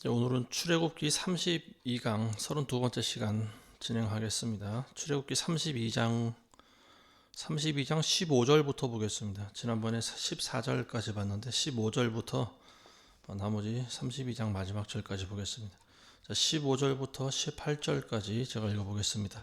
오늘은 출애굽기 32강 32번째 시간 진행하겠습니다. 출애굽기 32장 15절부터 보겠습니다. 지난번에 14절까지 봤는데 15절부터 나머지 32장 마지막 절까지 보겠습니다. 15절부터 18절까지 제가 읽어보겠습니다.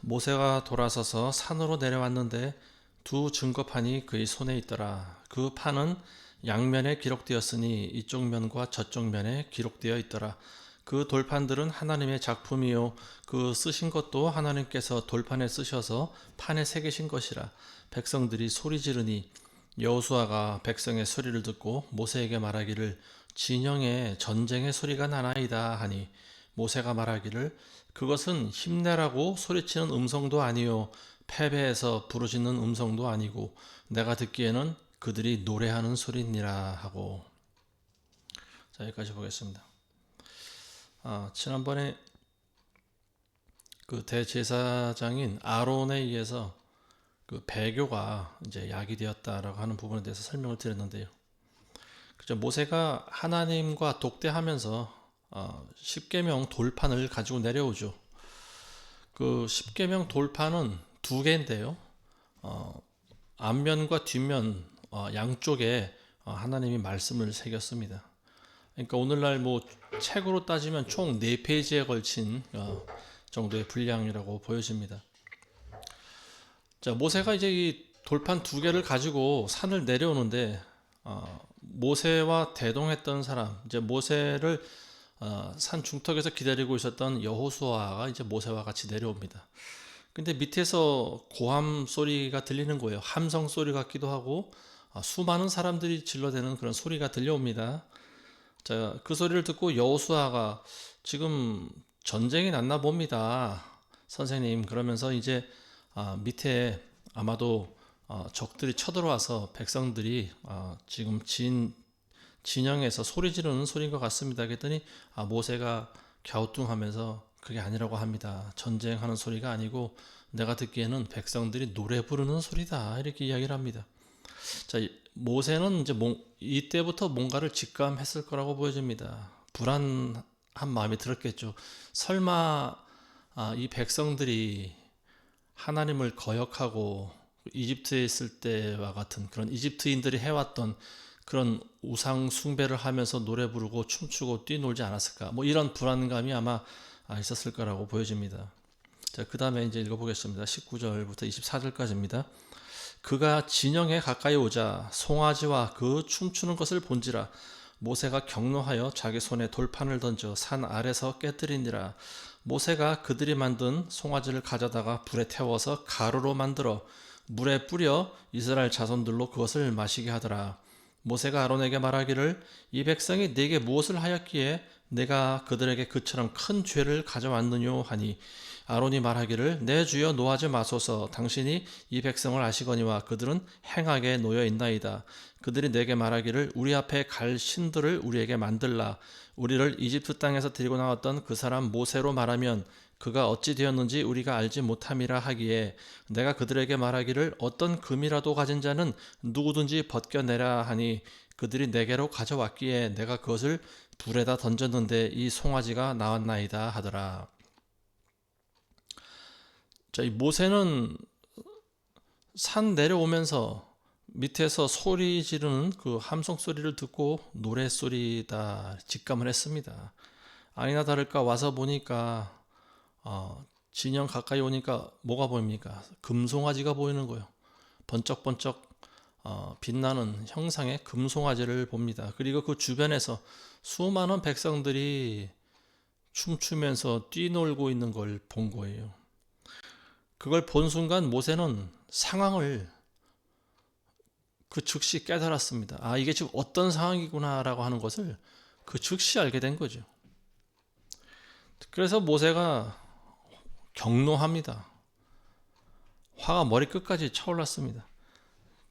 모세가 돌아서서 산으로 내려왔는데 두 증거판이 그의 손에 있더라. 그 판은 양면에 기록되었으니 이쪽 면과 저쪽 면에 기록되어 있더라. 그 돌판들은 하나님의 작품이요 그 쓰신 것도 하나님께서 돌판에 쓰셔서 판에 새기신 것이라. 백성들이 소리 지르니 여호수아가 백성의 소리를 듣고 모세에게 말하기를 진영에 전쟁의 소리가 나나이다 하니 모세가 말하기를 그것은 힘내라고 소리치는 음성도 아니요 패배해서 부르짖는 음성도 아니고 내가 듣기에는 그들이 노래하는 소리니라 하고. 자, 여기까지 보겠습니다. 지난번에 그 대제사장인 아론에 의해서 그 배교가 이제 약이 되었다라고 하는 부분에 대해서 설명을 드렸는데요. 그죠? 모세가 하나님과 독대하면서 십계명 돌판을 가지고 내려오죠. 그 십계명 돌판은 두 개인데요. 앞면과 뒷면 양쪽에 하나님이 말씀을 새겼습니다. 그러니까 오늘날 뭐 책으로 따지면 총 4페이지에 걸친 정도의 분량이라고 보여집니다. 자, 모세가 이제 이 돌판 두 개를 가지고 산을 내려오는데 모세와 대동했던 사람, 이제 모세를 산 중턱에서 기다리고 있었던 여호수아가 이제 모세와 같이 내려옵니다. 근데 밑에서 고함 소리가 들리는 거예요. 함성 소리 같기도 하고 수많은 사람들이 질러대는 그런 소리가 들려옵니다. 자, 그 소리를 듣고 여호수아가 지금 전쟁이 났나 봅니다, 선생님. 그러면서 이제 밑에 아마도 적들이 쳐들어와서 백성들이 지금 진영에서 소리 지르는 소리인 것 같습니다. 그랬더니 모세가 갸우뚱하면서 그게 아니라고 합니다. 전쟁하는 소리가 아니고 내가 듣기에는 백성들이 노래 부르는 소리다, 이렇게 이야기를 합니다. 자, 모세는 이제 이때부터 뭔가를 직감했을 거라고 보여집니다. 불안한 마음이 들었겠죠. 설마 이 백성들이 하나님을 거역하고 이집트에 있을 때와 같은 그런 이집트인들이 해왔던 그런 우상 숭배를 하면서 노래 부르고 춤추고 뛰놀지 않았을까, 뭐 이런 불안감이 아마 있었을 거라고 보여집니다. 자, 그 다음에 이제 읽어보겠습니다. 19절부터 24절까지입니다. 그가 진영에 가까이 오자 송아지와 그 춤추는 것을 본지라. 모세가 경노하여 자기 손에 돌판을 던져 산 아래서 깨뜨리니라. 모세가 그들이 만든 송아지를 가져다가 불에 태워서 가루로 만들어 물에 뿌려 이스라엘 자손들로 그것을 마시게 하더라. 모세가 아론에게 말하기를 이 백성이 네게 무엇을 하였기에 내가 그들에게 그처럼 큰 죄를 가져왔느뇨 하니 아론이 말하기를 내 주여 노하지 마소서. 당신이 이 백성을 아시거니와 그들은 행하게 놓여 있나이다. 그들이 내게 말하기를 우리 앞에 갈 신들을 우리에게 만들라. 우리를 이집트 땅에서 데리고 나왔던 그 사람 모세로 말하면 그가 어찌 되었는지 우리가 알지 못함이라 하기에 내가 그들에게 말하기를 어떤 금이라도 가진 자는 누구든지 벗겨내라 하니 그들이 내게로 가져왔기에 내가 그것을 불에다 던졌는데 이 송아지가 나왔나이다 하더라. 자, 이 모세는 산 내려오면서 밑에서 소리 지르는 그 함성 소리를 듣고 노래 소리다 직감을 했습니다. 아니나 다를까 와서 보니까 진영 가까이 오니까 뭐가 보입니까? 금송아지가 보이는 거예요. 번쩍번쩍 빛나는 형상의 금송아지를 봅니다. 그리고 그 주변에서 수많은 백성들이 춤추면서 뛰놀고 있는 걸 본 거예요. 그걸 본 순간 모세는 상황을 그 즉시 깨달았습니다. 이게 지금 어떤 상황이구나라고 하는 것을 그 즉시 알게 된 거죠. 그래서 모세가 경노합니다. 화가 머리끝까지 차올랐습니다.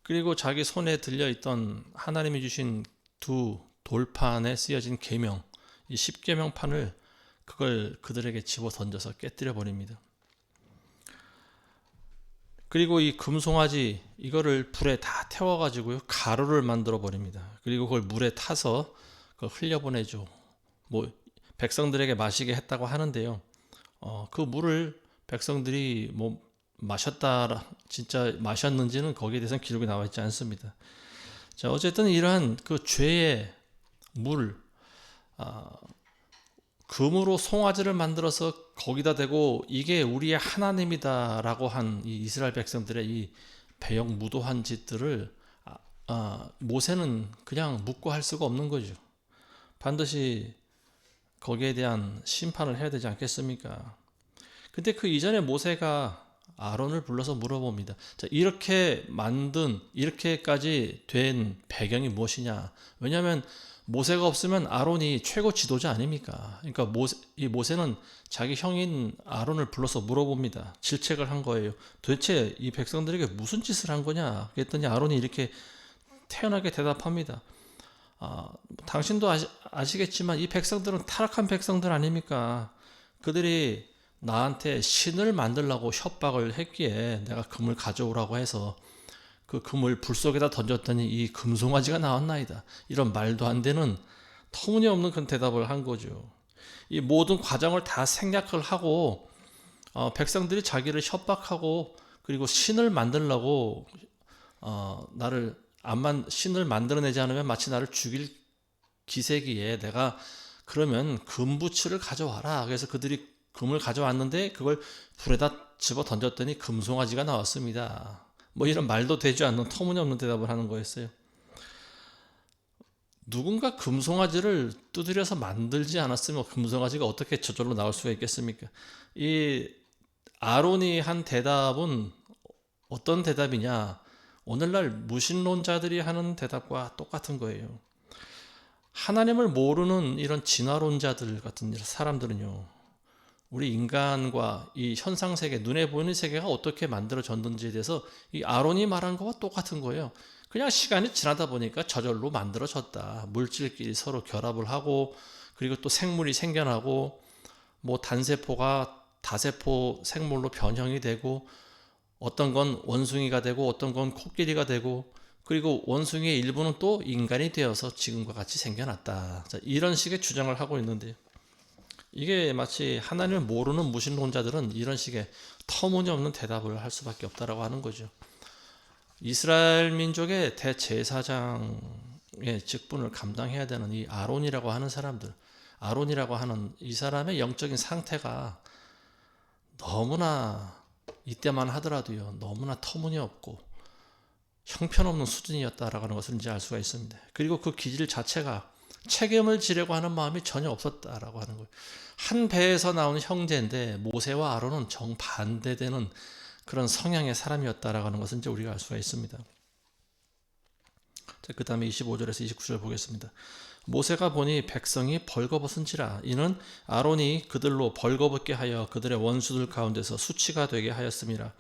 그리고 자기 손에 들려있던 하나님이 주신 두 돌판에 쓰여진 계명, 이 십계명판을 그걸 그들에게 집어 던져서 깨뜨려 버립니다. 그리고 이 금송아지 이거를 불에 다 태워가지고요 가루를 만들어 버립니다. 그리고 그걸 물에 타서 그걸 흘려보내죠. 뭐 백성들에게 마시게 했다고 하는데요. 그 물을 백성들이 뭐 마셨다, 진짜 마셨는지는 거기에 대해서는 기록이 나와 있지 않습니다. 자, 어쨌든 이러한 그 죄의 물, 아, 금으로 송아지를 만들어서 거기다 대고 이게 우리의 하나님이다라고 한 이 이스라엘 백성들의 이 배역 무도한 짓들을 모세는 그냥 묵고할 수가 없는 거죠. 반드시 거기에 대한 심판을 해야 되지 않겠습니까? 근데 그 이전에 모세가 아론을 불러서 물어봅니다. 자, 이렇게까지 된 배경이 무엇이냐? 왜냐하면 모세가 없으면 아론이 최고 지도자 아닙니까? 그러니까 모세는 자기 형인 아론을 불러서 물어봅니다. 질책을 한 거예요. 도대체 이 백성들에게 무슨 짓을 한 거냐? 그랬더니 아론이 이렇게 태연하게 대답합니다. 당신도 아시겠지만 이 백성들은 타락한 백성들 아닙니까? 그들이 나한테 신을 만들라고 협박을 했기에 내가 금을 가져오라고 해서 그 금을 불 속에다 던졌더니 이 금송아지가 나왔나이다. 이런 말도 안 되는 터무니없는 그런 대답을 한 거죠. 이 모든 과정을 다 생략을 하고 백성들이 자기를 협박하고 그리고 신을 만들라고 나를 신을 만들어내지 않으면 마치 나를 죽일 기세기에 내가 그러면 금부치를 가져와라. 그래서 그들이 금을 가져왔는데 그걸 불에다 집어 던졌더니 금송아지가 나왔습니다. 뭐 이런 말도 되지 않는 터무니없는 대답을 하는 거였어요. 누군가 금송아지를 두드려서 만들지 않았으면 금송아지가 어떻게 저절로 나올 수가 있겠습니까? 이 아론이 한 대답은 어떤 대답이냐? 오늘날 무신론자들이 하는 대답과 똑같은 거예요. 하나님을 모르는 이런 진화론자들 같은 사람들은요, 우리 인간과 이 현상세계, 눈에 보이는 세계가 어떻게 만들어졌는지에 대해서 이 아론이 말한 거와 똑같은 거예요. 그냥 시간이 지나다 보니까 저절로 만들어졌다. 물질끼리 서로 결합을 하고, 그리고 또 생물이 생겨나고, 뭐 단세포가 다세포 생물로 변형이 되고, 어떤 건 원숭이가 되고, 어떤 건 코끼리가 되고, 그리고 원숭이의 일부는 또 인간이 되어서 지금과 같이 생겨났다. 자, 이런 식의 주장을 하고 있는데요. 이게 마치 하나님을 모르는 무신론자들은 이런 식의 터무니없는 대답을 할 수밖에 없다라고 하는 거죠. 이스라엘 민족의 대제사장의 직분을 감당해야 되는 이 아론이라고 하는 사람들, 아론이라고 하는 이 사람의 영적인 상태가 너무나 이때만 하더라도요, 너무나 터무니없고 형편없는 수준이었다라고 하는 것을 이제 알 수가 있습니다. 그리고 그 기질 자체가 책임을 지려고 하는 마음이 전혀 없었다라고 하는 거예요. 한 배에서 나온 형제인데 모세와 아론은 정반대되는 그런 성향의 사람이었다라고 하는 것을 이제 우리가 알 수가 있습니다. 그 다음에 25절에서 29절 보겠습니다. 모세가 보니 백성이 벌거벗은지라 이는 아론이 그들로 벌거벗게 하여 그들의 원수들 가운데서 수치가 되게 하였음이라.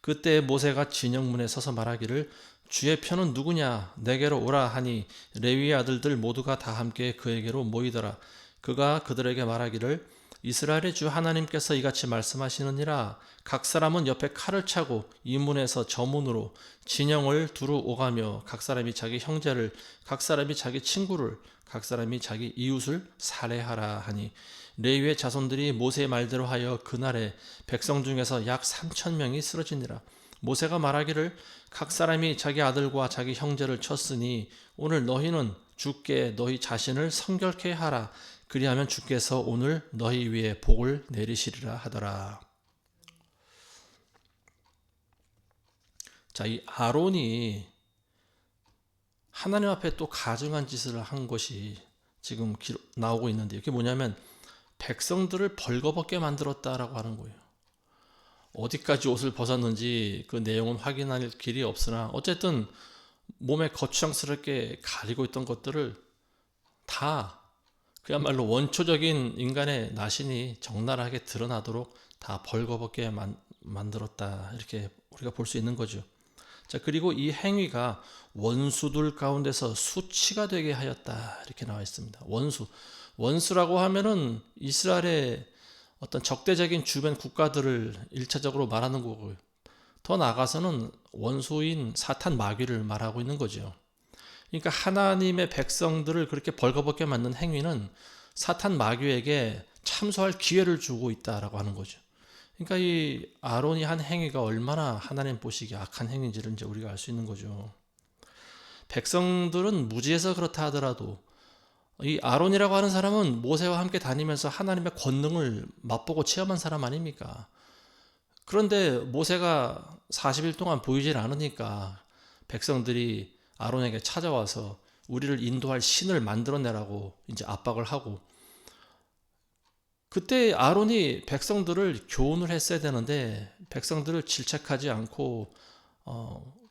그때 모세가 진영문에 서서 말하기를 주의 편은 누구냐 내게로 오라 하니 레위의 아들들 모두가 다 함께 그에게로 모이더라. 그가 그들에게 말하기를 이스라엘의 주 하나님께서 이같이 말씀하시느니라. 각 사람은 옆에 칼을 차고 이 문에서 저 문으로 진영을 두루 오가며 각 사람이 자기 형제를, 각 사람이 자기 친구를, 각 사람이 자기 이웃을 살해하라 하니 레위의 자손들이 모세의 말대로 하여 그날에 백성 중에서 약 3,000명이 쓰러지니라. 모세가 말하기를 각 사람이 자기 아들과 자기 형제를 쳤으니 오늘 너희는 주께 너희 자신을 성결케 하라. 그리하면 주께서 오늘 너희 위에 복을 내리시리라 하더라. 자, 이 아론이 하나님 앞에 또 가증한 짓을 한 것이 지금 나오고 있는데 이게 뭐냐면 백성들을 벌거벗게 만들었다라고 하는 거예요. 어디까지 옷을 벗었는지 그 내용은 확인할 길이 없으나 어쨌든 몸에 거추장스럽게 가리고 있던 것들을 다 그야말로 원초적인 인간의 나신이 적나라하게 드러나도록 다 벌거벗게 만들었다 이렇게 우리가 볼 수 있는 거죠. 자, 그리고 이 행위가 원수들 가운데서 수치가 되게 하였다 이렇게 나와 있습니다. 원수라고 하면은 이스라엘의 어떤 적대적인 주변 국가들을 일차적으로 말하는 거고요. 더 나아가서는 원수인 사탄 마귀를 말하고 있는 거죠. 그러니까 하나님의 백성들을 그렇게 벌거벗게 만든 행위는 사탄 마귀에게 참소할 기회를 주고 있다라고 하는 거죠. 그러니까 이 아론이 한 행위가 얼마나 하나님 보시기에 악한 행위인지를 이제 우리가 알 수 있는 거죠. 백성들은 무지해서 그렇다 하더라도 이 아론이라고 하는 사람은 모세와 함께 다니면서 하나님의 권능을 맛보고 체험한 사람 아닙니까? 그런데 모세가 40일 동안 보이질 않으니까 백성들이 아론에게 찾아와서 우리를 인도할 신을 만들어내라고 이제 압박을 하고, 그때 아론이 백성들을 교훈을 했어야 되는데 백성들을 질책하지 않고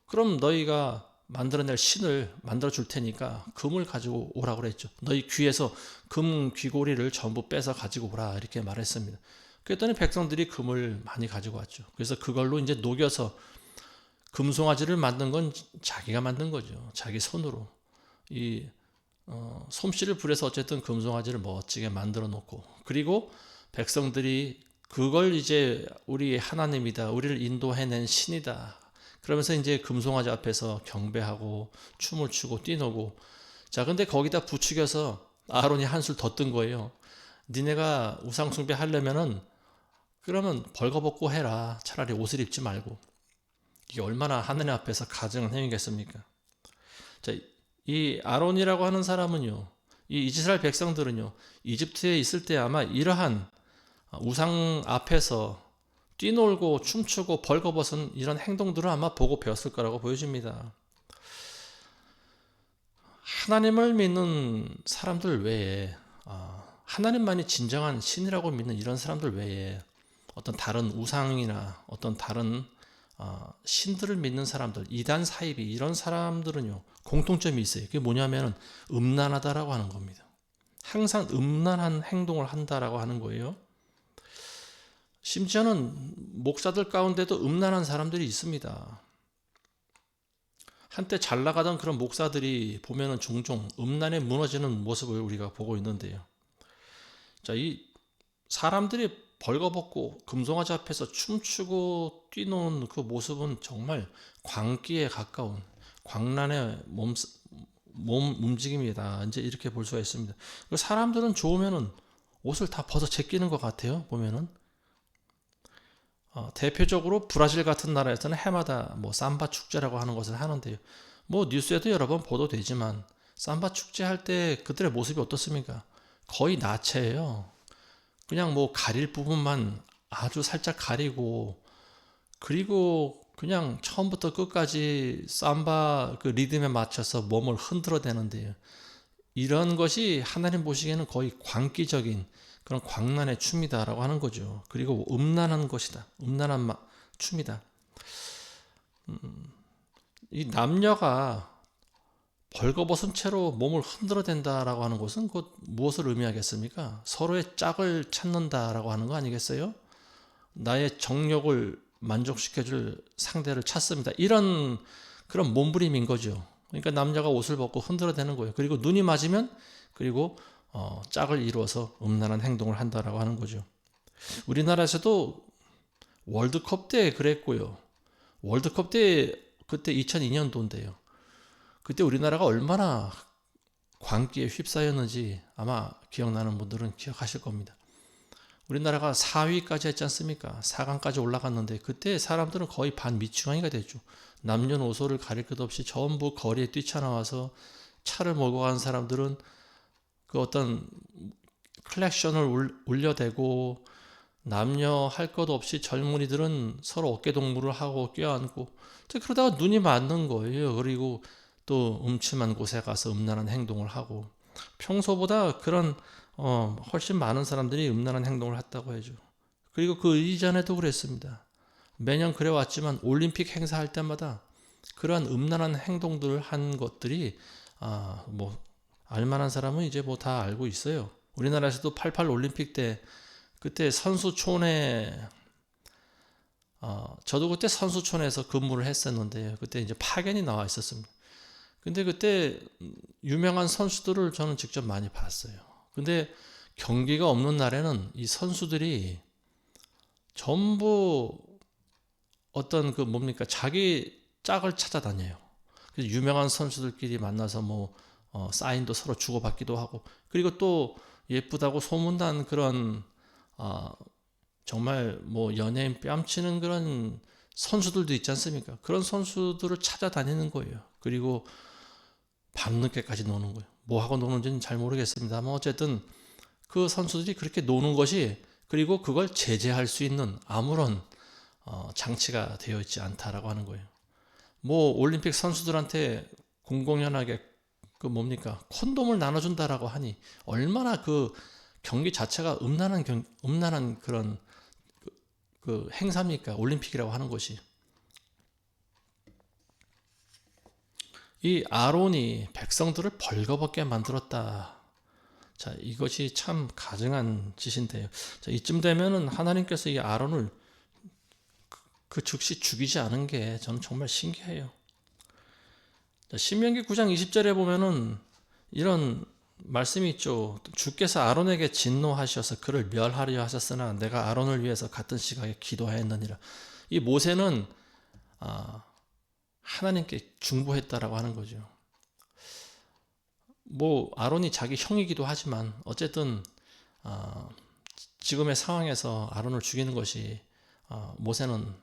그럼 너희가 만들어낼 신을 만들어 줄 테니까 금을 가지고 오라고 그랬죠. 너희 귀에서 금 귀고리를 전부 빼서 가지고 오라 이렇게 말했습니다. 그랬더니 백성들이 금을 많이 가지고 왔죠. 그래서 그걸로 이제 녹여서 금송아지를 만든 건 자기가 만든 거죠. 자기 손으로 이 솜씨를 부려서 어쨌든 금송아지를 멋지게 만들어 놓고, 그리고 백성들이 그걸 이제 우리 하나님이다, 우리를 인도해낸 신이다 그러면서 이제 금송아지 앞에서 경배하고 춤을 추고 뛰노고, 자 근데 거기다 부추겨서 아론이 한술 더 뜬 거예요. 니네가 우상 숭배 하려면은 그러면 벌거벗고 해라, 차라리 옷을 입지 말고. 이게 얼마나 하나님 앞에서 가증한 행위겠습니까? 자, 이 아론이라고 하는 사람은요, 이 이스라엘 백성들은요, 이집트에 있을 때 아마 이러한 우상 앞에서 뛰놀고 춤추고 벌거벗은 이런 행동들을 아마 보고 배웠을 거라고 보여집니다. 하나님을 믿는 사람들 외에, 하나님만이 진정한 신이라고 믿는 이런 사람들 외에 어떤 다른 우상이나 어떤 다른 신들을 믿는 사람들, 이단 사이비 이런 사람들은요 공통점이 있어요. 그게 뭐냐면 음란하다라고 하는 겁니다. 항상 음란한 행동을 한다라고 하는 거예요. 심지어는 목사들 가운데도 음란한 사람들이 있습니다. 한때 잘 나가던 그런 목사들이 보면은 종종 음란에 무너지는 모습을 우리가 보고 있는데요. 자, 이 사람들이 벌거벗고 금송아지 앞에서 춤추고 뛰노는 그 모습은 정말 광기에 가까운 광란의 몸 움직임이다, 이제 이렇게 볼 수가 있습니다. 사람들은 좋으면은 옷을 다 벗어 제끼는 것 같아요. 보면은 대표적으로 브라질 같은 나라에서는 해마다 뭐 삼바 축제라고 하는 것을 하는데요. 뭐 뉴스에도 여러 번 보도되지만 삼바 축제 할 때 그들의 모습이 어떻습니까? 거의 나체예요. 그냥 뭐 가릴 부분만 아주 살짝 가리고, 그리고 그냥 처음부터 끝까지 삼바 그 리듬에 맞춰서 몸을 흔들어 대는데요. 이런 것이 하나님 보시기에는 거의 광기적인 그런 광란의 춤이다라고 하는 거죠. 그리고 음란한 것이다. 음란한 춤이다. 이 남녀가 벌거벗은 채로 몸을 흔들어 댄다라고 하는 것은 곧 무엇을 의미하겠습니까? 서로의 짝을 찾는다라고 하는 거 아니겠어요? 나의 정욕을 만족시켜줄 상대를 찾습니다. 이런 그런 몸부림인 거죠. 그러니까 남자가 옷을 벗고 흔들어 대는 거예요. 그리고 눈이 맞으면 그리고 짝을 이루어서 음란한 행동을 한다라고 하는 거죠. 우리나라에서도 월드컵 때 그랬고요. 월드컵 때 그때 2002년도인데요. 그때 우리나라가 얼마나 광기에 휩싸였는지 아마 기억나는 분들은 기억하실 겁니다. 우리나라가 4위까지 했지 않습니까? 4강까지 올라갔는데 그때 사람들은 거의 반미추광이가 됐죠. 남녀노소를 가릴 것 없이 전부 거리에 뛰쳐나와서 차를 몰고 가는 사람들은 그 어떤 클렉션을 울려대고, 남녀 할 것 없이 젊은이들은 서로 어깨동무를 하고 껴안고, 그러다가 눈이 맞는 거예요. 그리고 또 음침한 곳에 가서 음란한 행동을 하고, 평소보다 그런 훨씬 많은 사람들이 음란한 행동을 했다고 해죠. 그리고 그 이전에도 그랬습니다. 매년 그래왔지만 올림픽 행사할 때마다 그러한 음란한 행동들을 한 것들이 뭐 알만한 사람은 이제 뭐 다 알고 있어요. 우리나라에서도 88 올림픽 때 그때 선수촌에 저도 그때 선수촌에서 근무를 했었는데 그때 이제 파견이 나와 있었습니다. 근데 그때 유명한 선수들을 저는 직접 많이 봤어요. 근데 경기가 없는 날에는 이 선수들이 전부 어떤 그 뭡니까 자기 짝을 찾아다녀요. 그래서 유명한 선수들끼리 만나서 뭐 사인도 서로 주고받기도 하고, 그리고 또 예쁘다고 소문난 그런 정말 뭐 연예인 뺨치는 그런 선수들도 있지 않습니까? 그런 선수들을 찾아다니는 거예요. 그리고 밤늦게까지 노는 거예요. 뭐 하고 노는지는 잘 모르겠습니다만 어쨌든 그 선수들이 그렇게 노는 것이, 그리고 그걸 제재할 수 있는 아무런 장치가 되어 있지 않다라고 하는 거예요. 뭐 올림픽 선수들한테 공공연하게 그 뭡니까 콘돔을 나눠준다라고 하니 얼마나 그 경기 자체가 음란한 그런 그 행사입니까? 올림픽이라고 하는 것이. 이 아론이 백성들을 벌거벗게 만들었다. 자, 이것이 참 가증한 짓인데요. 자, 이쯤 되면은 하나님께서 이 아론을 그 즉시 죽이지 않은 게 저는 정말 신기해요. 자, 신명기 9장 20절에 보면은 이런 말씀이 있죠. 주께서 아론에게 진노하셔서 그를 멸하려 하셨으나 내가 아론을 위해서 같은 시각에 기도하였느니라. 이 모세는 하나님께 중보했다라고 하는 거죠. 뭐 아론이 자기 형이기도 하지만 어쨌든 지금의 상황에서 아론을 죽이는 것이 모세는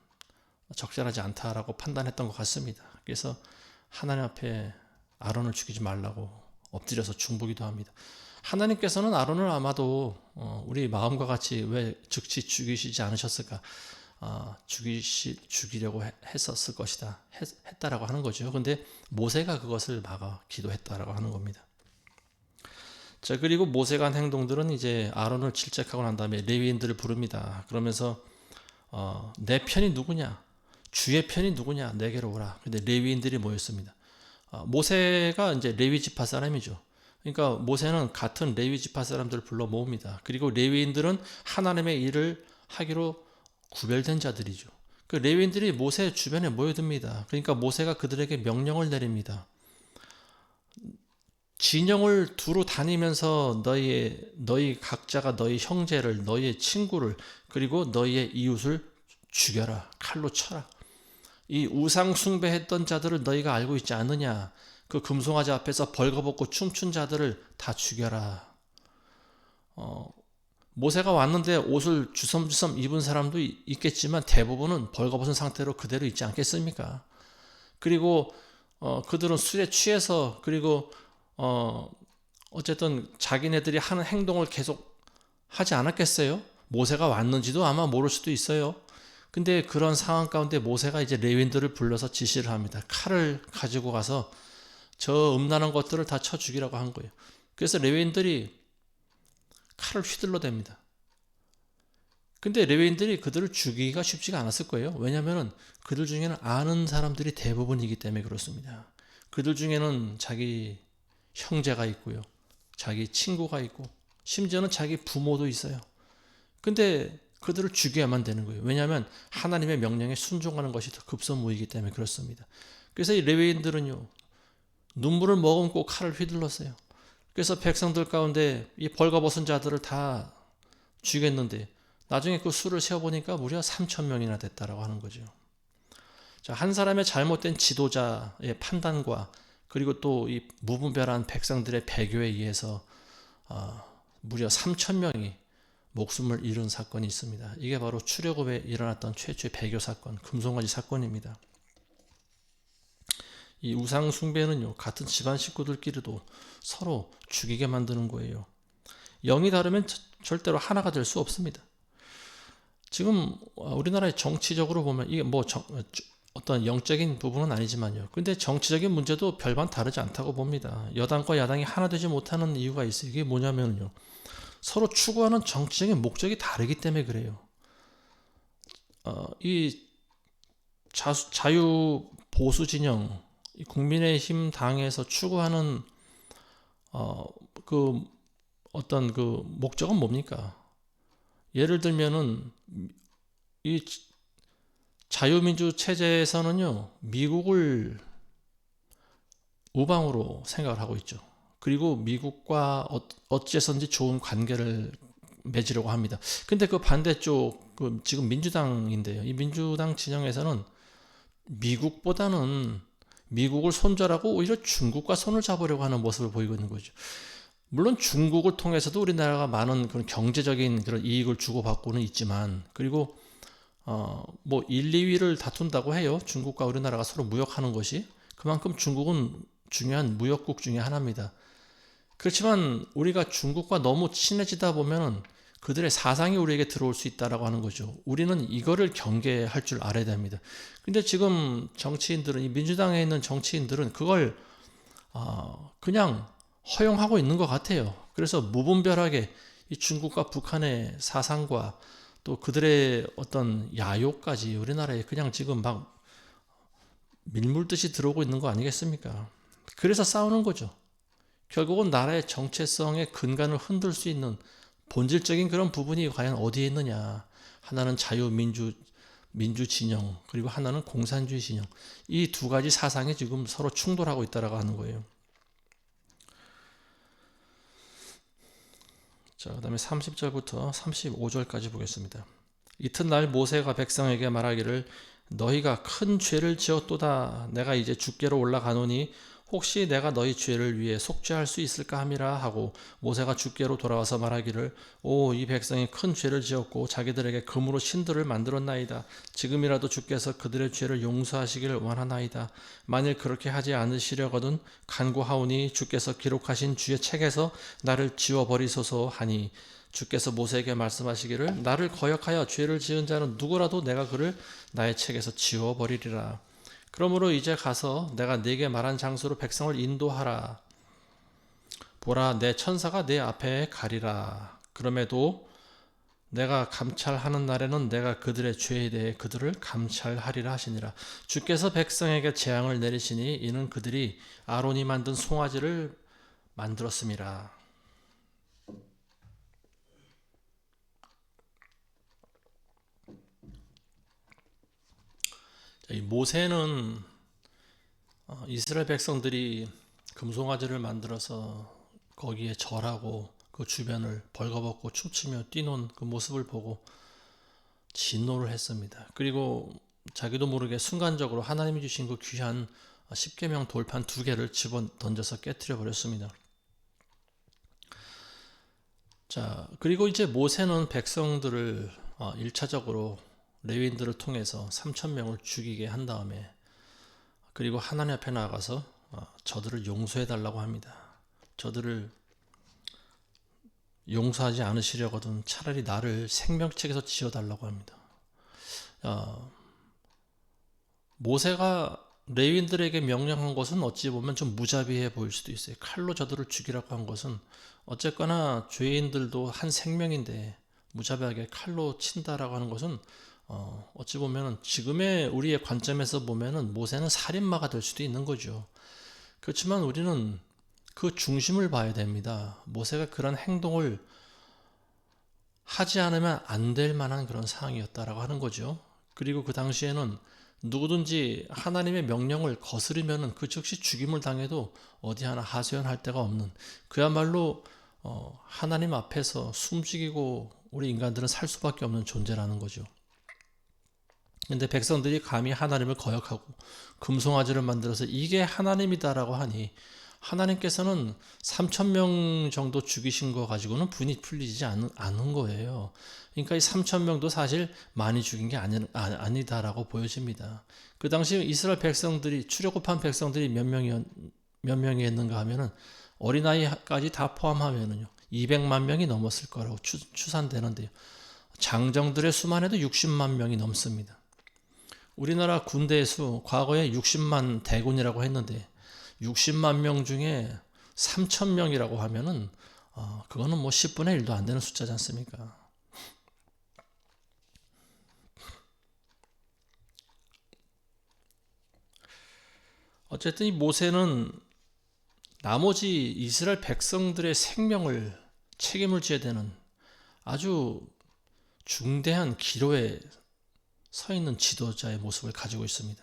적절하지 않다라고 판단했던 것 같습니다. 그래서 하나님 앞에 아론을 죽이지 말라고 엎드려서 중보기도 합니다. 하나님께서는 아론을 아마도 우리 마음과 같이 왜 즉시 죽이시지 않으셨을까? 죽이려고 했었을 것이다. 했다라고 하는 거죠. 근데 모세가 그것을 막아 기도했다라고 하는 겁니다. 자, 그리고 모세가 한 행동들은 이제 아론을 질책하고 난 다음에 레위인들을 부릅니다. 그러면서 내 편이 누구냐? 주의 편이 누구냐? 내게로 오라. 근데 레위인들이 모였습니다. 모세가 이제 레위 지파 사람이죠. 그러니까 모세는 같은 레위 지파 사람들을 불러 모읍니다. 그리고 레위인들은 하나님의 일을 하기로 구별된 자들이죠. 그 레위인들이 모세 주변에 모여듭니다. 그러니까 모세가 그들에게 명령을 내립니다. 진영을 두루 다니면서 너희 각자가 너희 형제를, 너희의 친구를, 그리고 너희의 이웃을 죽여라. 칼로 쳐라. 이 우상 숭배했던 자들을 너희가 알고 있지 않느냐? 그 금송아지 앞에서 벌거벗고 춤춘 자들을 다 죽여라. 모세가 왔는데 옷을 주섬주섬 입은 사람도 있겠지만 대부분은 벌거벗은 상태로 그대로 있지 않겠습니까? 그리고 그들은 술에 취해서, 그리고 어쨌든 자기네들이 하는 행동을 계속 하지 않았겠어요? 모세가 왔는지도 아마 모를 수도 있어요. 근데 그런 상황 가운데 모세가 이제 레위인들을 불러서 지시를 합니다. 칼을 가지고 가서 저 음란한 것들을 다 쳐 죽이라고 한 거예요. 그래서 레위인들이 칼을 휘둘러댑니다. 근데 레위인들이 그들을 죽이기가 쉽지가 않았을 거예요. 왜냐하면 그들 중에는 아는 사람들이 대부분이기 때문에 그렇습니다. 그들 중에는 자기 형제가 있고요. 자기 친구가 있고 심지어는 자기 부모도 있어요. 근데 그들을 죽여야만 되는 거예요. 왜냐하면 하나님의 명령에 순종하는 것이 더 급선무이기 때문에 그렇습니다. 그래서 이 레위인들은요, 눈물을 머금고 칼을 휘둘렀어요. 그래서 백성들 가운데 이 벌거벗은 자들을 다 죽였는데 나중에 그 수를 세어보니까 무려 3,000명이나 됐다라고 하는 거죠. 자, 한 사람의 잘못된 지도자의 판단과 그리고 또 이 무분별한 백성들의 배교에 의해서 무려 3,000명이 목숨을 잃은 사건이 있습니다. 이게 바로 출애굽에 일어났던 최초의 배교 사건, 금송아지 사건입니다. 이 우상 숭배는요, 같은 집안 식구들끼리도 서로 죽이게 만드는 거예요. 영이 다르면 절대로 하나가 될 수 없습니다. 지금 우리나라의 정치적으로 보면 이게 뭐 어떤 영적인 부분은 아니지만요. 근데 정치적인 문제도 별반 다르지 않다고 봅니다. 여당과 야당이 하나 되지 못하는 이유가 있어요. 이게 뭐냐면요, 서로 추구하는 정치적인 목적이 다르기 때문에 그래요. 이 자유 보수 진영, 국민의힘 당에서 추구하는 그 어떤 그 목적은 뭡니까? 예를 들면은 이 자유민주 체제에서는요, 미국을 우방으로 생각을 하고 있죠. 그리고 미국과 어째서인지 좋은 관계를 맺으려고 합니다. 근데 그 반대쪽, 지금 민주당인데요. 이 민주당 진영에서는 미국보다는 미국을 손절하고 오히려 중국과 손을 잡으려고 하는 모습을 보이고 있는 거죠. 물론 중국을 통해서도 우리나라가 많은 그런 경제적인 그런 이익을 주고받고는 있지만, 그리고 뭐 1, 2위를 다툰다고 해요. 중국과 우리나라가 서로 무역하는 것이. 그만큼 중국은 중요한 무역국 중에 하나입니다. 그렇지만 우리가 중국과 너무 친해지다 보면은 그들의 사상이 우리에게 들어올 수 있다라고 하는 거죠. 우리는 이거를 경계할 줄 알아야 됩니다. 근데 지금 정치인들은, 이 민주당에 있는 정치인들은 그걸 그냥 허용하고 있는 것 같아요. 그래서 무분별하게 이 중국과 북한의 사상과 또 그들의 어떤 야욕까지 우리나라에 그냥 지금 막 밀물듯이 들어오고 있는 거 아니겠습니까? 그래서 싸우는 거죠. 결국은 나라의 정체성의 근간을 흔들 수 있는 본질적인 그런 부분이 과연 어디에 있느냐. 하나는 민주 진영, 그리고 하나는 공산주의 진영. 이 두 가지 사상이 지금 서로 충돌하고 있다라고 하는 거예요. 자, 그다음에 30절부터 35절까지 보겠습니다. 이튿날 모세가 백성에게 말하기를 너희가 큰 죄를 지었도다. 내가 이제 주께로 올라가노니 혹시 내가 너희 죄를 위해 속죄할 수 있을까 함이라 하고, 모세가 주께로 돌아와서 말하기를 이 백성이 큰 죄를 지었고 자기들에게 금으로 신들을 만들었나이다. 지금이라도 주께서 그들의 죄를 용서하시기를 원하나이다. 만일 그렇게 하지 않으시려거든 간구하오니 주께서 기록하신 주의 책에서 나를 지워버리소서 하니, 주께서 모세에게 말씀하시기를 나를 거역하여 죄를 지은 자는 누구라도 내가 그를 나의 책에서 지워버리리라. 그러므로 이제 가서 내가 네게 말한 장소로 백성을 인도하라. 보라, 내 천사가 네 앞에 가리라. 그럼에도 내가 감찰하는 날에는 내가 그들의 죄에 대해 그들을 감찰하리라 하시니라. 주께서 백성에게 재앙을 내리시니 이는 그들이 아론이 만든 송아지를 만들었음이라. 이 모세는 이스라엘 백성들이 금송아지를 만들어서 거기에 절하고 그 주변을 벌거벗고 춤추며 뛰노는 그 모습을 보고 진노를 했습니다. 그리고 자기도 모르게 순간적으로 하나님이 주신 그 귀한 십계명 돌판 2개를 집어 던져서 깨뜨려 버렸습니다. 자, 그리고 이제 모세는 백성들을 1차적으로 레위인들을 통해서 3,000명을 죽이게 한 다음에, 그리고 하나님 앞에 나아가서 저들을 용서해 달라고 합니다. 저들을 용서하지 않으시려거든 차라리 나를 생명책에서 지어달라고 합니다. 모세가 레위인들에게 명령한 것은 어찌 보면 좀 무자비해 보일 수도 있어요. 칼로 저들을 죽이라고 한 것은 어쨌거나 죄인들도 한 생명인데 무자비하게 칼로 친다라고 하는 것은 어찌 보면 지금의 우리의 관점에서 보면은 모세는 살인마가 될 수도 있는 거죠. 그렇지만 우리는 그 중심을 봐야 됩니다. 모세가 그런 행동을 하지 않으면 안 될 만한 그런 상황이었다라고 하는 거죠. 그리고 그 당시에는 누구든지 하나님의 명령을 거스르면은 그 즉시 죽임을 당해도 어디 하나 하소연할 데가 없는, 그야말로 하나님 앞에서 숨죽이고 우리 인간들은 살 수밖에 없는 존재라는 거죠. 근데 백성들이 감히 하나님을 거역하고 금송아지를 만들어서 이게 하나님이다라고 하니, 하나님께서는 3,000명 정도 죽이신 거 가지고는 분이 풀리지 않은 거예요. 그러니까 이 3,000명도 사실 많이 죽인 게 아니다라고 보여집니다. 그 당시 이스라엘 백성들이, 출애굽한 백성들이 몇 명이었는가 하면은 어린아이까지 다 포함하면은요 200만 명이 넘었을 거라고 추산되는데요. 장정들의 수만 해도 60만 명이 넘습니다. 우리나라 군대의 수, 과거에 60만 대군이라고 했는데 60만 명 중에 3,000명이라고 하면은 그거는 뭐 10분의 1도 안 되는 숫자지 않습니까? 어쨌든 이 모세는 나머지 이스라엘 백성들의 생명을 책임을 져야 되는 아주 중대한 기로에 서 있는 지도자의 모습을 가지고 있습니다.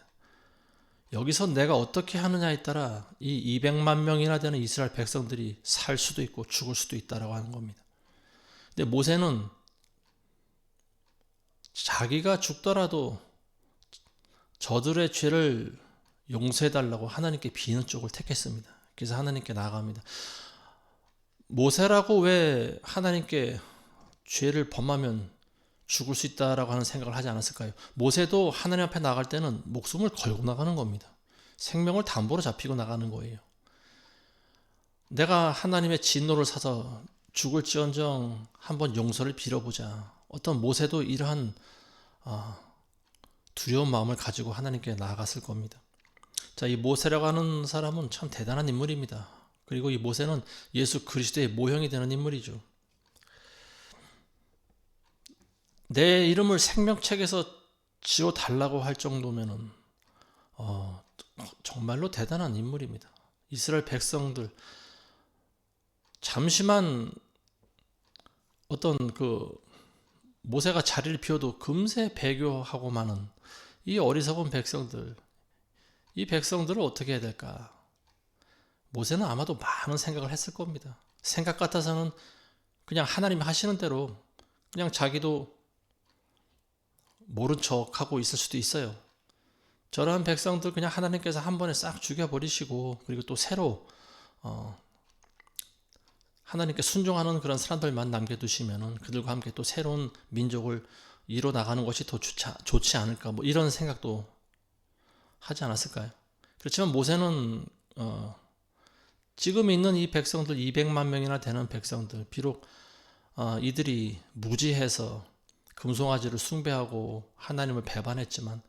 여기서 내가 어떻게 하느냐에 따라 이 200만 명이나 되는 이스라엘 백성들이 살 수도 있고 죽을 수도 있다라고 하는 겁니다. 근데 모세는 자기가 죽더라도 저들의 죄를 용서해달라고 하나님께 비는 쪽을 택했습니다. 그래서 하나님께 나아갑니다. 모세라고 왜 하나님께 죄를 범하면 죽을 수 있다라고 하는 생각을 하지 않았을까요? 모세도 하나님 앞에 나갈 때는 목숨을 걸고 나가는 겁니다. 생명을 담보로 잡히고 나가는 거예요. 내가 하나님의 진노를 사서 죽을지언정 한번 용서를 빌어보자. 어떤 모세도 이러한 두려운 마음을 가지고 하나님께 나아갔을 겁니다. 자, 이 모세라고 하는 사람은 참 대단한 인물입니다. 그리고 이 모세는 예수 그리스도의 모형이 되는 인물이죠. 내 이름을 생명책에서 지워달라고 할 정도면은 정말로 대단한 인물입니다. 이스라엘 백성들 잠시만 어떤 모세가 자리를 비워도 금세 배교하고 마는 이 어리석은 백성들, 이 백성들을 어떻게 해야 될까? 모세는 아마도 많은 생각을 했을 겁니다. 생각 같아서는 그냥 하나님이 하시는 대로 그냥 자기도 모른 척하고 있을 수도 있어요. 저러한 백성들 그냥 하나님께서 한 번에 싹 죽여버리시고, 그리고 또 새로 하나님께 순종하는 그런 사람들만 남겨두시면은 그들과 함께 또 새로운 민족을 이뤄 나가는 것이 더 좋지 않을까, 뭐 이런 생각도 하지 않았을까요? 그렇지만 모세는 지금 있는 이 백성들 200만 명이나 되는 백성들, 비록 이들이 무지해서 금송아지를 숭배하고 하나님을 배반했지만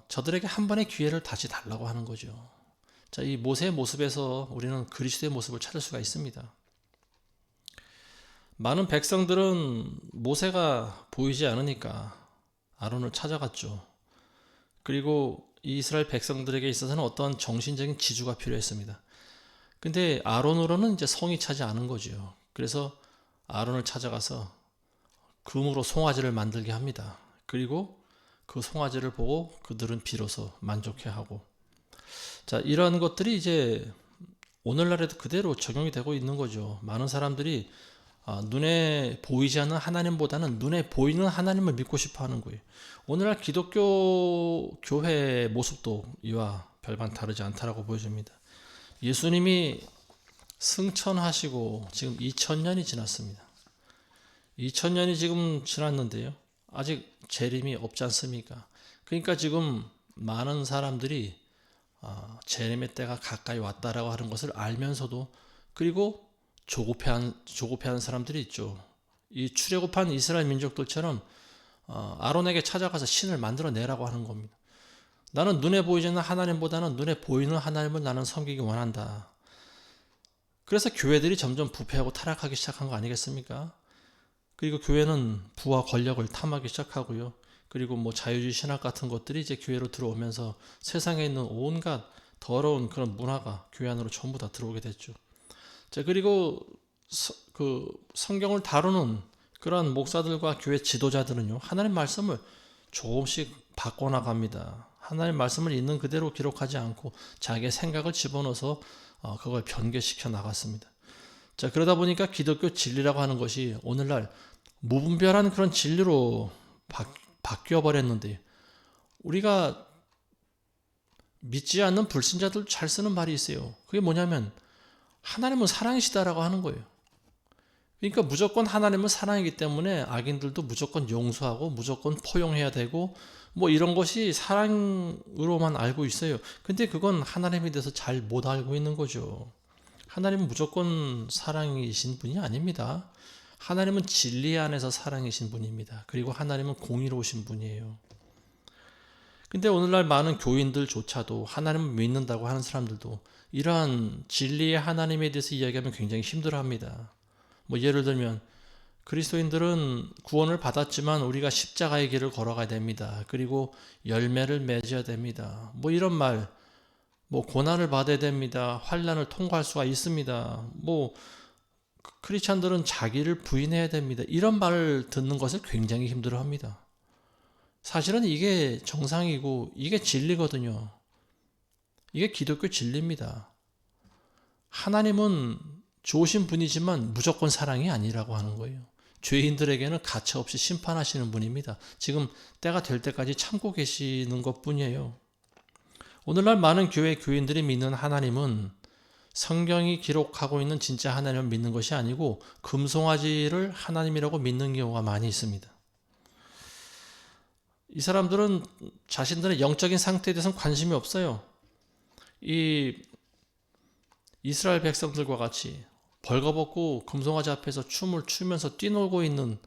저들에게 한 번의 기회를 다시 달라고 하는 거죠. 자, 이 모세의 모습에서 우리는 그리스도의 모습을 찾을 수가 있습니다. 많은 백성들은 모세가 보이지 않으니까 아론을 찾아갔죠. 그리고 이 이스라엘 백성들에게 있어서는 어떤 정신적인 지주가 필요했습니다. 근데 아론으로는 이제 성이 차지 않은 거죠. 그래서 아론을 찾아가서 금으로 송아지를 만들게 합니다. 그리고 그 송아지를 보고 그들은 비로소 만족해하고, 자, 이런 것들이 이제 오늘날에도 그대로 적용이 되고 있는 거죠. 많은 사람들이 눈에 보이지 않는 하나님보다는 눈에 보이는 하나님을 믿고 싶어 하는 거예요. 오늘날 기독교 교회의 모습도 이와 별반 다르지 않다라고 보여집니다. 예수님이 승천하시고 지금 2000년이 지났습니다. 2000년이 지금 지났는데요, 아직 재림이 없지 않습니까? 그러니까 지금 많은 사람들이 재림의 때가 가까이 왔다라고 하는 것을 알면서도, 그리고 조급해하는 사람들이 있죠. 이 출애굽한 이스라엘 민족들처럼 아론에게 찾아가서 신을 만들어내라고 하는 겁니다. 나는 눈에 보이지 않는 하나님보다는 눈에 보이는 하나님을 나는 섬기기 원한다. 그래서 교회들이 점점 부패하고 타락하기 시작한 거 아니겠습니까? 그리고 교회는 부와 권력을 탐하기 시작하고요. 그리고 뭐 자유주의 신학 같은 것들이 이제 교회로 들어오면서 세상에 있는 온갖 더러운 그런 문화가 교회 안으로 전부 다 들어오게 됐죠. 자, 그리고 성경을 다루는 그런 목사들과 교회 지도자들은요, 하나님 말씀을 조금씩 바꿔나갑니다. 하나님 말씀을 있는 그대로 기록하지 않고 자기의 생각을 집어넣어서 그걸 변개시켜 나갔습니다. 자, 그러다 보니까 기독교 진리라고 하는 것이 오늘날 무분별한 그런 진리로 바뀌어 버렸는데, 우리가 믿지 않는 불신자들 잘 쓰는 말이 있어요. 그게 뭐냐면 하나님은 사랑이시다라고 하는 거예요. 그러니까 무조건 하나님은 사랑이기 때문에 악인들도 무조건 용서하고 무조건 포용해야 되고 뭐 이런 것이 사랑으로만 알고 있어요. 근데 그건 하나님에 대해서 잘 못 알고 있는 거죠. 하나님은 무조건 사랑이신 분이 아닙니다. 하나님은 진리 안에서 사랑이신 분입니다. 그리고 하나님은 공의로우신 분이에요. 근데 오늘날 많은 교인들조차도 하나님을 믿는다고 하는 사람들도 이러한 진리의 하나님에 대해서 이야기하면 굉장히 힘들어합니다. 뭐 예를 들면 그리스도인들은 구원을 받았지만 우리가 십자가의 길을 걸어가야 됩니다. 그리고 열매를 맺어야 됩니다. 뭐 이런 말, 뭐 고난을 받아야 됩니다. 환난을 통과할 수가 있습니다. 뭐 크리스찬들은 자기를 부인해야 됩니다. 이런 말을 듣는 것을 굉장히 힘들어합니다. 사실은 이게 정상이고 이게 진리거든요. 이게 기독교 진리입니다. 하나님은 좋으신 분이지만 무조건 사랑이 아니라고 하는 거예요. 죄인들에게는 가차없이 심판하시는 분입니다. 지금 때가 될 때까지 참고 계시는 것뿐이에요. 오늘날 많은 교회 교인들이 믿는 하나님은 성경이 기록하고 있는 진짜 하나님을 믿는 것이 아니고 금송아지를 하나님이라고 믿는 경우가 많이 있습니다. 이 사람들은 자신들의 영적인 상태에 대해서는 관심이 없어요. 이 이스라엘 백성들과 같이 벌거벗고 금송아지 앞에서 춤을 추면서 뛰놀고 있는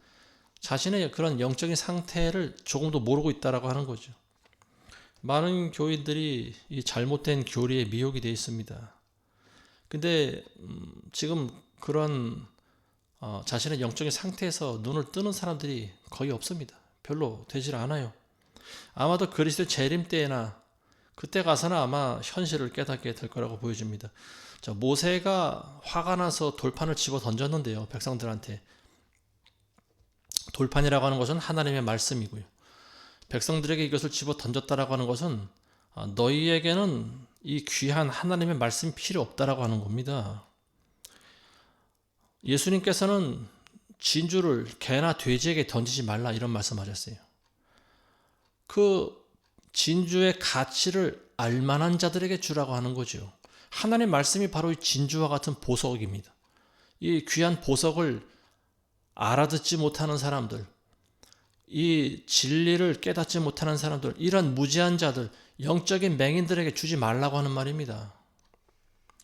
자신의 그런 영적인 상태를 조금도 모르고 있다라고 하는 거죠. 많은 교인들이 이 잘못된 교리에 미혹이 되어 있습니다. 근데 지금 그런 자신의 영적인 상태에서 눈을 뜨는 사람들이 거의 없습니다. 별로 되질 않아요. 아마도 그리스도 재림 때나 그때 가서는 아마 현실을 깨닫게 될 거라고 보여집니다. 자, 모세가 화가 나서 돌판을 집어 던졌는데요. 백성들한테. 돌판이라고 하는 것은 하나님의 말씀이고요. 백성들에게 이것을 집어 던졌다라고 하는 것은 너희에게는 이 귀한 하나님의 말씀이 필요 없다라고 하는 겁니다. 예수님께서는 진주를 개나 돼지에게 던지지 말라 이런 말씀하셨어요. 그 진주의 가치를 알만한 자들에게 주라고 하는 거죠. 하나님의 말씀이 바로 이 진주와 같은 보석입니다. 이 귀한 보석을 알아듣지 못하는 사람들, 이 진리를 깨닫지 못하는 사람들, 이런 무지한 자들, 영적인 맹인들에게 주지 말라고 하는 말입니다.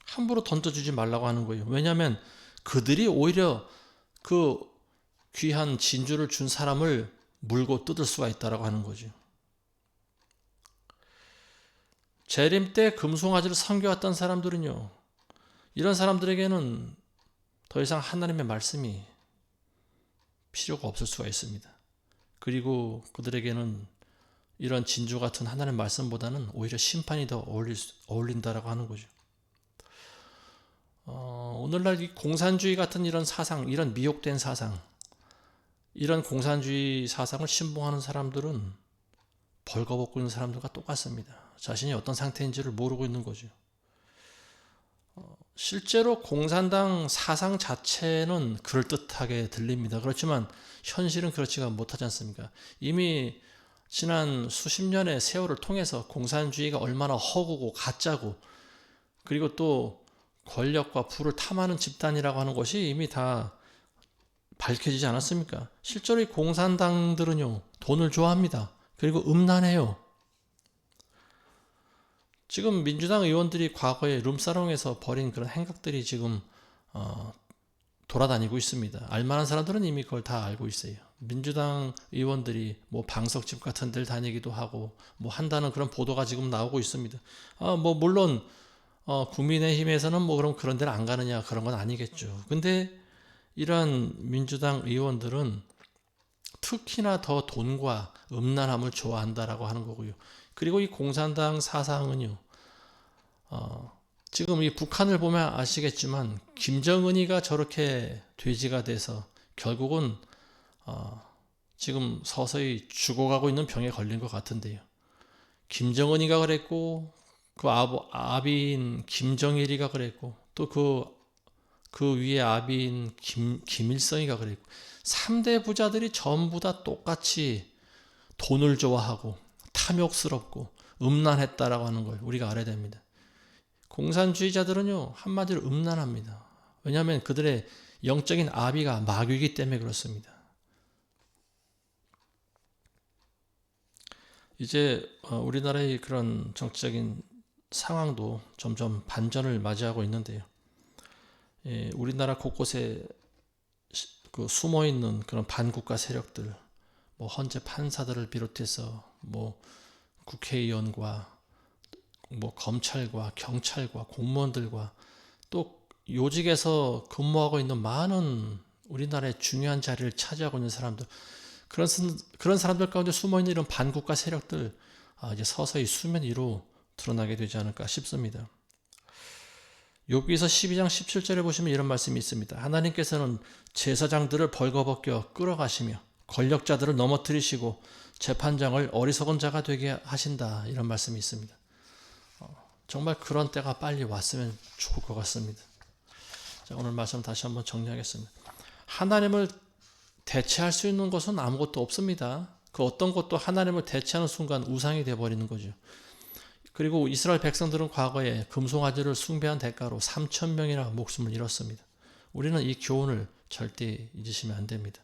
함부로 던져주지 말라고 하는 거예요. 왜냐하면 그들이 오히려 그 귀한 진주를 준 사람을 물고 뜯을 수가 있다라고 하는 거죠. 재림 때 금송아지를 섬겨왔던 사람들은요, 이런 사람들에게는 더 이상 하나님의 말씀이 필요가 없을 수가 있습니다. 그리고 그들에게는 이런 진주 같은 하나님의 말씀보다는 오히려 심판이 더 어울린다라고 하는 거죠. 오늘날 이 공산주의 같은 이런 사상, 이런 미혹된 사상, 이런 공산주의 사상을 신봉하는 사람들은 벌거벗고 있는 사람들과 똑같습니다. 자신이 어떤 상태인지를 모르고 있는 거죠. 실제로 공산당 사상 자체는 그럴듯하게 들립니다. 그렇지만 현실은 그렇지가 못하지 않습니까? 이미 지난 수십 년의 세월을 통해서 공산주의가 얼마나 허구고 가짜고 그리고 또 권력과 부를 탐하는 집단이라고 하는 것이 이미 다 밝혀지지 않았습니까? 실제로 이 공산당들은요, 돈을 좋아합니다. 그리고 음란해요. 지금 민주당 의원들이 과거에 룸사롱에서 벌인 그런 행각들이 지금 돌아다니고 있습니다. 알만한 사람들은 이미 그걸 다 알고 있어요. 민주당 의원들이 뭐 방석집 같은 데를 다니기도 하고 뭐 한다는 그런 보도가 지금 나오고 있습니다. 물론 국민의힘에서는 뭐 그런 데를 안 가느냐 그런 건 아니겠죠. 근데 이런 민주당 의원들은 특히나 더 돈과 음란함을 좋아한다라고 하는 거고요. 그리고 이 공산당 사상은요, 지금 이 북한을 보면 아시겠지만 김정은이가 저렇게 돼지가 돼서 결국은 지금 서서히 죽어가고 있는 병에 걸린 것 같은데요. 김정은이가 그랬고 그 아비인 김정일이가 그랬고 또 그 위에 아비인 김일성이가 그랬고 3대 부자들이 전부 다 똑같이 돈을 좋아하고 탐욕스럽고 음란했다라고 하는 걸 우리가 알아야 됩니다. 공산주의자들은요, 한마디로 음란합니다. 왜냐하면 그들의 영적인 아비가 마귀이기 때문에 그렇습니다. 이제 우리나라의 그런 정치적인 상황도 점점 반전을 맞이하고 있는데요. 우리나라 곳곳에 그 숨어있는 그런 반국가 세력들, 뭐 헌재 판사들을 비롯해서 뭐 국회의원과 뭐 검찰과 경찰과 공무원들과 또 요직에서 근무하고 있는 많은 우리나라의 중요한 자리를 차지하고 있는 사람들, 그런 사람들 가운데 숨어있는 이런 반국가 세력들 이제 서서히 수면 위로 드러나게 되지 않을까 싶습니다. 욥기서 12장 17절에 보시면 이런 말씀이 있습니다. 하나님께서는 제사장들을 벌거벗겨 끌어가시며 권력자들을 넘어뜨리시고 재판장을 어리석은 자가 되게 하신다, 이런 말씀이 있습니다. 정말 그런 때가 빨리 왔으면 좋을 것 같습니다. 자, 오늘 말씀 다시 한번 정리하겠습니다. 하나님을 대체할 수 있는 것은 아무것도 없습니다. 그 어떤 것도 하나님을 대체하는 순간 우상이 되어버리는 거죠. 그리고 이스라엘 백성들은 과거에 금송아지를 숭배한 대가로 3,000명이나 목숨을 잃었습니다. 우리는 이 교훈을 절대 잊으시면 안 됩니다.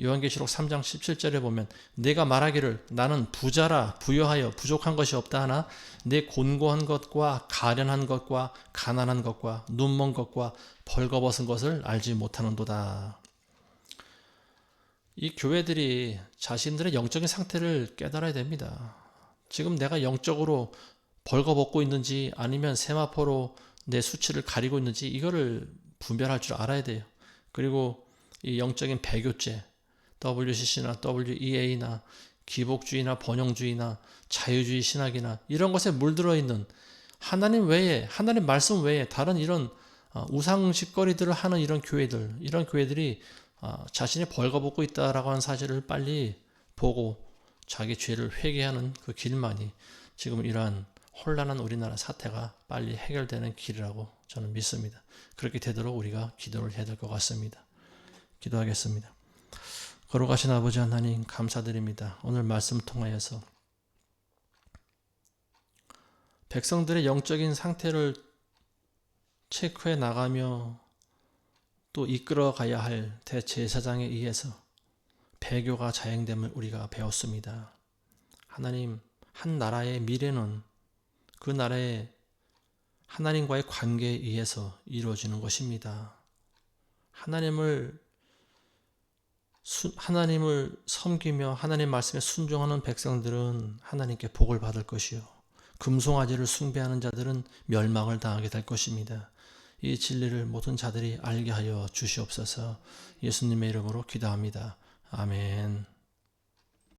요한계시록 3장 17절에 보면 내가 말하기를 나는 부자라 부여하여 부족한 것이 없다 하나 내 곤고한 것과 가련한 것과 가난한 것과 눈먼 것과 벌거벗은 것을 알지 못하는도다. 이 교회들이 자신들의 영적인 상태를 깨달아야 됩니다. 지금 내가 영적으로 벌거벗고 있는지 아니면 세마포로 내 수치를 가리고 있는지 이거를 분별할 줄 알아야 돼요. 그리고 이 영적인 배교죄, WCC나 WEA나 기복주의나 번영주의나 자유주의 신학이나 이런 것에 물들어 있는 하나님 외에, 하나님 말씀 외에 다른 이런 우상식거리들을 하는 이런 교회들이 자신이 벌거벗고 있다라고 하는 사실을 빨리 보고 자기 죄를 회개하는 그 길만이 지금 이러한 혼란한 우리나라 사태가 빨리 해결되는 길이라고 저는 믿습니다. 그렇게 되도록 우리가 기도를 해야 될 것 같습니다. 기도하겠습니다. 거룩하신 아버지 하나님 감사드립니다. 오늘 말씀 통하여서 백성들의 영적인 상태를 체크해 나가며 또 이끌어 가야 할 대제사장에 의해서 배교가 자행됨을 우리가 배웠습니다. 하나님, 한 나라의 미래는 그 나라의 하나님과의 관계에 의해서 이루어지는 것입니다. 하나님을 섬기며 하나님 말씀에 순종하는 백성들은 하나님께 복을 받을 것이요 금송아지를 숭배하는 자들은 멸망을 당하게 될 것입니다. 이 진리를 모든 자들이 알게 하여 주시옵소서. 예수님의 이름으로 기도합니다. 아멘.